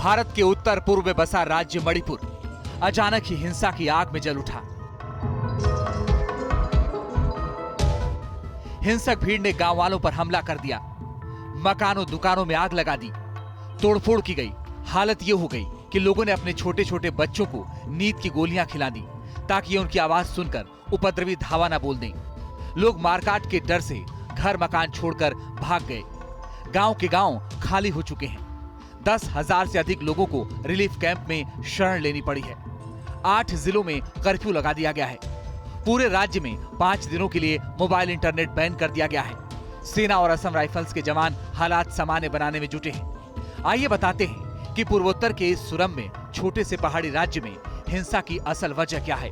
भारत के उत्तर पूर्व में बसा राज्य मणिपुर अचानक ही हिंसा की आग में जल उठा। हिंसक भीड़ ने गांव वालों पर हमला कर दिया, मकानों दुकानों में आग लगा दी, तोड़फोड़ की गई। हालत ये हो गई कि लोगों ने अपने छोटे छोटे बच्चों को नींद की गोलियां खिला दी ताकि उनकी आवाज सुनकर उपद्रवी धावा न बोल दें। लोग मारकाट के डर से घर मकान छोड़कर भाग गए। गांव के गांव खाली हो चुके हैं। 10,000 से अधिक लोगों को रिलीफ कैंप में शरण लेनी पड़ी है। 8 जिलों में कर्फ्यू लगा दिया गया है। पूरे राज्य में 5 दिनों के लिए मोबाइल इंटरनेट बैन कर दिया गया है। सेना और असम राइफल्स के जवान हालात सामान्य बनाने में जुटे हैं। आइए बताते हैं कि पूर्वोत्तर के इस सुरम में छोटे से पहाड़ी राज्य में हिंसा की असल वजह क्या है।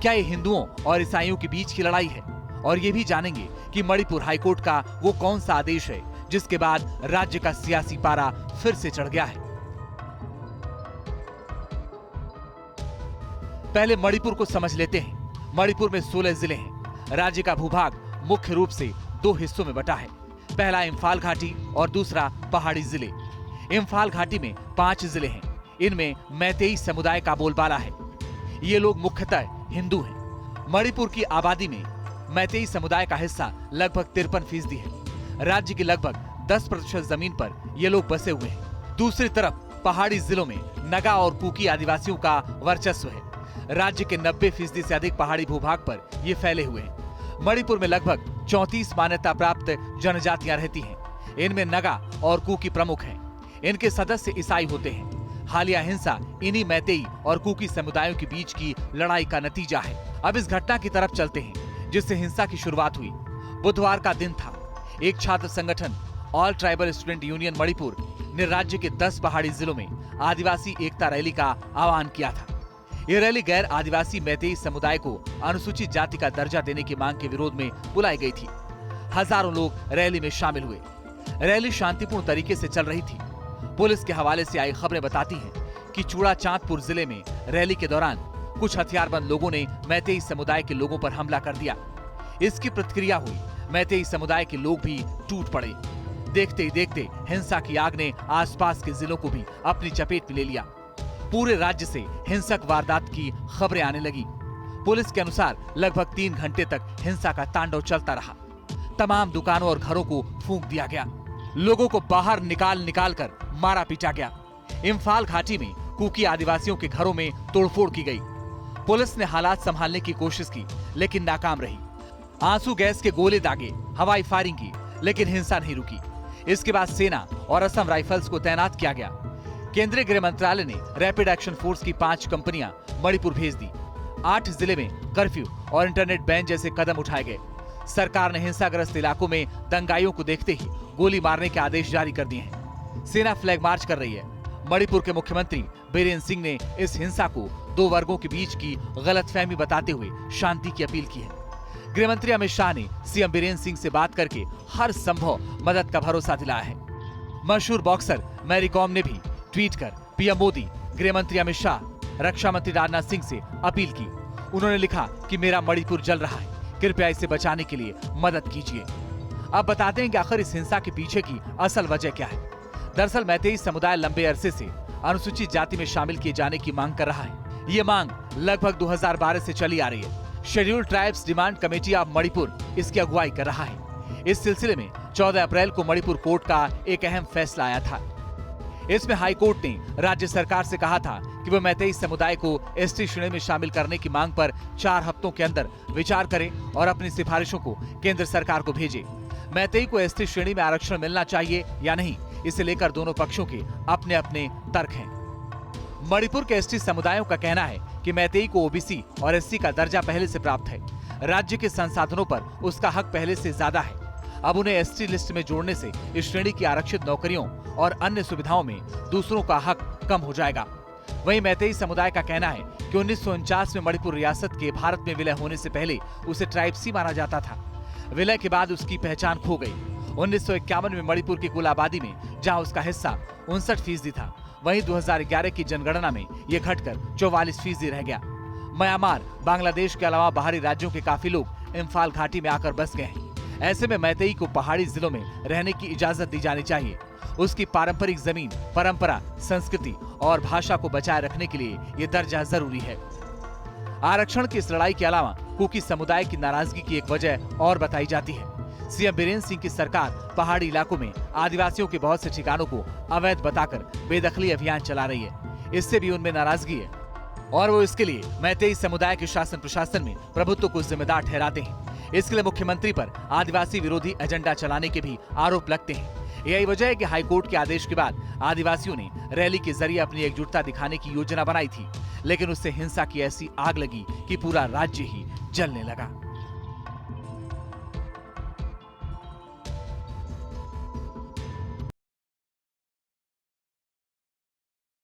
क्या ये हिंदुओं और ईसाइयों के बीच की लड़ाई है? और ये भी जानेंगे कि मणिपुर हाईकोर्ट का वो कौन सा आदेश है जिसके बाद राज्य का सियासी पारा फिर से चढ़ गया है। पहले मणिपुर को समझ लेते हैं। मणिपुर में 16 जिले हैं। राज्य का भूभाग मुख्य रूप से 2 हिस्सों में बटा है। पहला इम्फाल घाटी और दूसरा पहाड़ी जिले। इम्फाल घाटी में 5 जिले हैं। इनमें मैतेई समुदाय का बोलबाला है। ये लोग मुख्यतः हिंदू हैं। मणिपुर की आबादी में मैतेई समुदाय का हिस्सा लगभग 53% है। राज्य की लगभग 10% जमीन पर ये लोग बसे हुए हैं। दूसरी तरफ पहाड़ी जिलों में नगा और कुकी आदिवासियों का वर्चस्व है। राज्य के 90% से अधिक पहाड़ी भूभाग पर ये फैले हुए हैं। मणिपुर में लगभग 34 मान्यता प्राप्त जनजातियां रहती हैं। इनमें नगा और कुकी प्रमुख हैं। इनके सदस्य ईसाई होते हैं। हालिया हिंसा इन्हीं मैतेई और कुकी समुदायों के बीच की लड़ाई का नतीजा है। अब इस घटना की तरफ चलते हैं जिससे हिंसा की शुरुआत हुई। बुधवार का दिन था। एक छात्र संगठन all tribal student union Manipur ने राज्य के 10 पहाड़ी जिलों में आदिवासी एकता रैली का आह्वान किया था। यह रैली गैर आदिवासी मैतेई समुदाय को अनुसूचित जाति का दर्जा देने की मांग के विरोध में बुलाई गई थी। हजारों लोग रैली में शामिल हुए। रैली शांतिपूर्ण तरीके से चल रही थी। पुलिस के हवाले से आई खबरें बताती हैं कि चूड़ा चांदपुर जिले में रैली के दौरान कुछ हथियारबंद लोगों ने मैतेई समुदाय के लोगों पर हमला कर दिया। इसकी प्रतिक्रिया हुई। मैतेई समुदाय के लोग भी टूट पड़े। देखते ही देखते हिंसा की आग ने आसपास के जिलों को भी अपनी चपेट में ले लिया। पूरे राज्य से हिंसक वारदात की खबरें आने लगी। पुलिस के अनुसार लगभग 3 घंटे तक हिंसा का तांडव चलता रहा। तमाम दुकानों और घरों को फूंक दिया गया। लोगों को बाहर निकाल कर मारा पीटा गया। इम्फाल घाटी में कुकी आदिवासियों के घरों में तोड़फोड़ की गई। पुलिस ने हालात संभालने की कोशिश की लेकिन नाकाम रही। आंसू गैस के गोले दागे, हवाई फायरिंग की, लेकिन हिंसा नहीं रुकी। इसके बाद सेना और असम राइफल्स को तैनात किया गया। केंद्रीय गृह मंत्रालय ने रैपिड एक्शन फोर्स की 5 कंपनियां मणिपुर भेज दी। 8 जिले में कर्फ्यू और इंटरनेट बैन जैसे कदम उठाए गए। सरकार ने हिंसाग्रस्त इलाकों में दंगाइयों को देखते ही गोली मारने के आदेश जारी कर दिए हैं। सेना फ्लैग मार्च कर रही है। मणिपुर के मुख्यमंत्री बीरेन्द्र सिंह ने इस हिंसा को 2 वर्गों के बीच की गलतफहमी बताते हुए शांति की अपील की है। गृह मंत्री अमित शाह ने सीएम बीरेन्द्र सिंह से बात करके हर संभव मदद का भरोसा दिलाया है। मशहूर बॉक्सर मैरी कॉम ने भी ट्वीट कर पीएम मोदी, गृह मंत्री अमित शाह, रक्षा मंत्री राजनाथ सिंह से अपील की। उन्होंने लिखा कि मेरा मणिपुर जल रहा है, कृपया इसे बचाने के लिए मदद कीजिए। अब बताते हैं कि आखिर इस हिंसा के पीछे की असल वजह क्या है। दरअसल मैतेई समुदाय लंबे अरसे से अनुसूचित जाति में शामिल किए जाने की मांग कर रहा है। ये मांग लगभग 2012 से चली आ रही है। Scheduled tribes demand committee of Manipur इसकी अगुवाई कर रहा है। इस सिलसिले में 14 अप्रैल को मणिपुर कोर्ट का एक अहम फैसला आया था। इसमें हाई कोर्ट ने राज्य सरकार से कहा था कि वह मैतेई समुदाय को एसटी श्रेणी में शामिल करने की मांग पर 4 हफ्तों के अंदर विचार करे और अपनी सिफारिशों को केंद्र सरकार को भेजे। मैतेई को एसटी श्रेणी में आरक्षण मिलना चाहिए या नहीं, इसे लेकर दोनों पक्षों के अपने अपने तर्क हैं। मणिपुर के एसटी समुदायों का कहना है कि मैतेई को ओबीसी और एससी का दर्जा पहले से प्राप्त है। राज्य के संसाधनों पर उसका हक पहले से ज्यादा है। अब उन्हें एसटी लिस्ट में जोड़ने से इस श्रेणी की आरक्षित नौकरियों और अन्य सुविधाओं में दूसरों का हक कम हो जाएगा। वहीं मैतेई समुदाय का कहना है कि 1949 में मणिपुर रियासत के भारत में विलय होने से पहले उसे ट्राइब सी माना जाता था। विलय के बाद उसकी पहचान खो गई। 1951 में मणिपुर की कुल आबादी में जहां उसका हिस्सा 59% था, वहीं 2011 की जनगणना में यह घटकर 44% रह गया। म्यांमार, बांग्लादेश के अलावा बाहरी राज्यों के काफी लोग इम्फाल घाटी में आकर बस गए हैं। ऐसे में मैतेई को पहाड़ी जिलों में रहने की इजाजत दी जानी चाहिए। उसकी पारंपरिक जमीन, परंपरा, संस्कृति और भाषा को बचाए रखने के लिए ये दर्जा जरूरी है। आरक्षण की इस लड़ाई के अलावा कुकी समुदाय की नाराजगी की एक वजह और बताई जाती है। सीएम बीरेंद्र सिंह की सरकार पहाड़ी इलाकों में आदिवासियों के बहुत से ठिकानों को अवैध बताकर बेदखली अभियान चला रही है। इससे भी उनमें नाराजगी है और वो इसके लिए मैतेई समुदाय के शासन प्रशासन में प्रभुत्व को जिम्मेदार ठहराते हैं। इसके लिए मुख्यमंत्री पर आदिवासी विरोधी एजेंडा चलाने के भी आरोप लगते हैं। यही वजह है कि हाईकोर्ट के आदेश के बाद आदिवासियों ने रैली के जरिए अपनी एकजुटता दिखाने की योजना बनाई थी, लेकिन उससे हिंसा की ऐसी आग लगी कि पूरा राज्य ही जलने लगा।